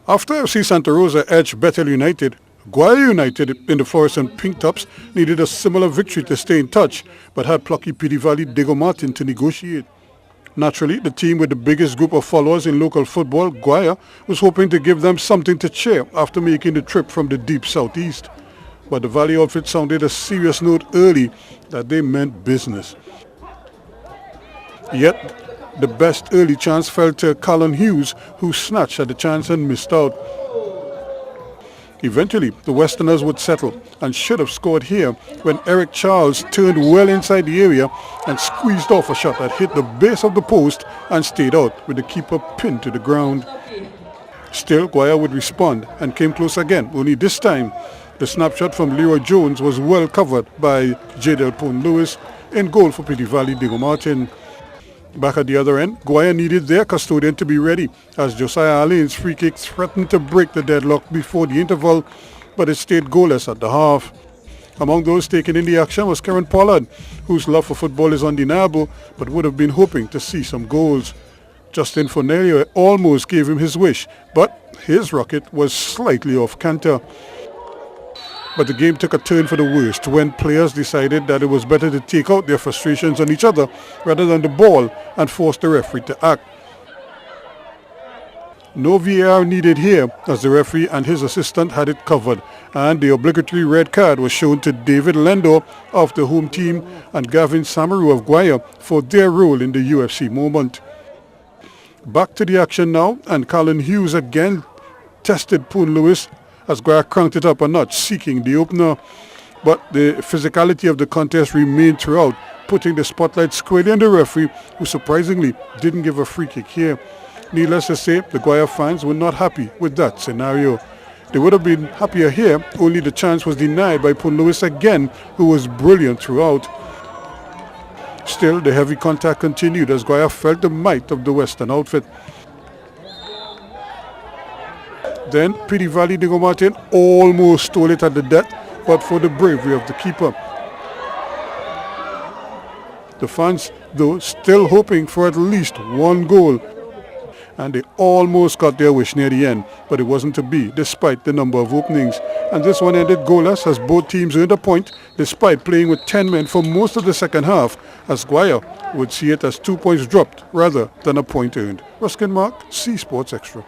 After FC Santa Rosa edged Bethel United, Guaya United in the fluorescent pink tops needed a similar victory to stay in touch, but had plucky Petit Valley Diego Martin to negotiate. Naturally, the team with the biggest group of followers in local football, Guaya, was hoping to give them something to cheer after making the trip from the deep southeast. But the Valley outfit sounded a serious note early that they meant business. Yet, the best early chance fell to Colin Hughes, who snatched at the chance and missed out. Eventually, the Westerners would settle and should have scored here when Eric Charles turned well inside the area and squeezed off a shot that hit the base of the post and stayed out with the keeper pinned to the ground. Still, Guaya would respond and came close again, only this time the snapshot from Leroy Jones was well covered by Jadel Pone-Lewis in goal for Petit Valley Diego Martin. Back at the other end, Guaya needed their custodian to be ready as Josiah Allain's free kick threatened to break the deadlock before the interval, but it stayed goalless at the half. Among those taken in the action was Karen Pollard, whose love for football is undeniable, but would have been hoping to see some goals. Justin Fornelio almost gave him his wish, but his rocket was slightly off canter. But the game took a turn for the worst when players decided that it was better to take out their frustrations on each other rather than the ball and force the referee to act. No VAR needed here as the referee and his assistant had it covered, and the obligatory red card was shown to David Lendor of the home team and Gavin Samaru of Guaya for their role in the UFC moment. Back to the action now, and Colin Hughes again tested Pone-Lewis as Guaya cranked it up a notch, seeking the opener. But the physicality of the contest remained throughout, putting the spotlight squarely on the referee, who surprisingly didn't give a free kick here. Needless to say, the Guaya fans were not happy with that scenario. They would have been happier here, only the chance was denied by Pone-Lewis again, who was brilliant throughout. Still, the heavy contact continued as Guaya felt the might of the Western outfit. Then Petit Valley Diego Martin almost stole it at the death, but for the bravery of the keeper. The fans, though, still hoping for at least one goal, and they almost got their wish near the end, but it wasn't to be despite the number of openings. And this one ended goalless as both teams earned a point despite playing with 10 men for most of the second half, as Guaya would see it as 2 points dropped rather than a point earned. Ruskin Mark, C Sports Extra.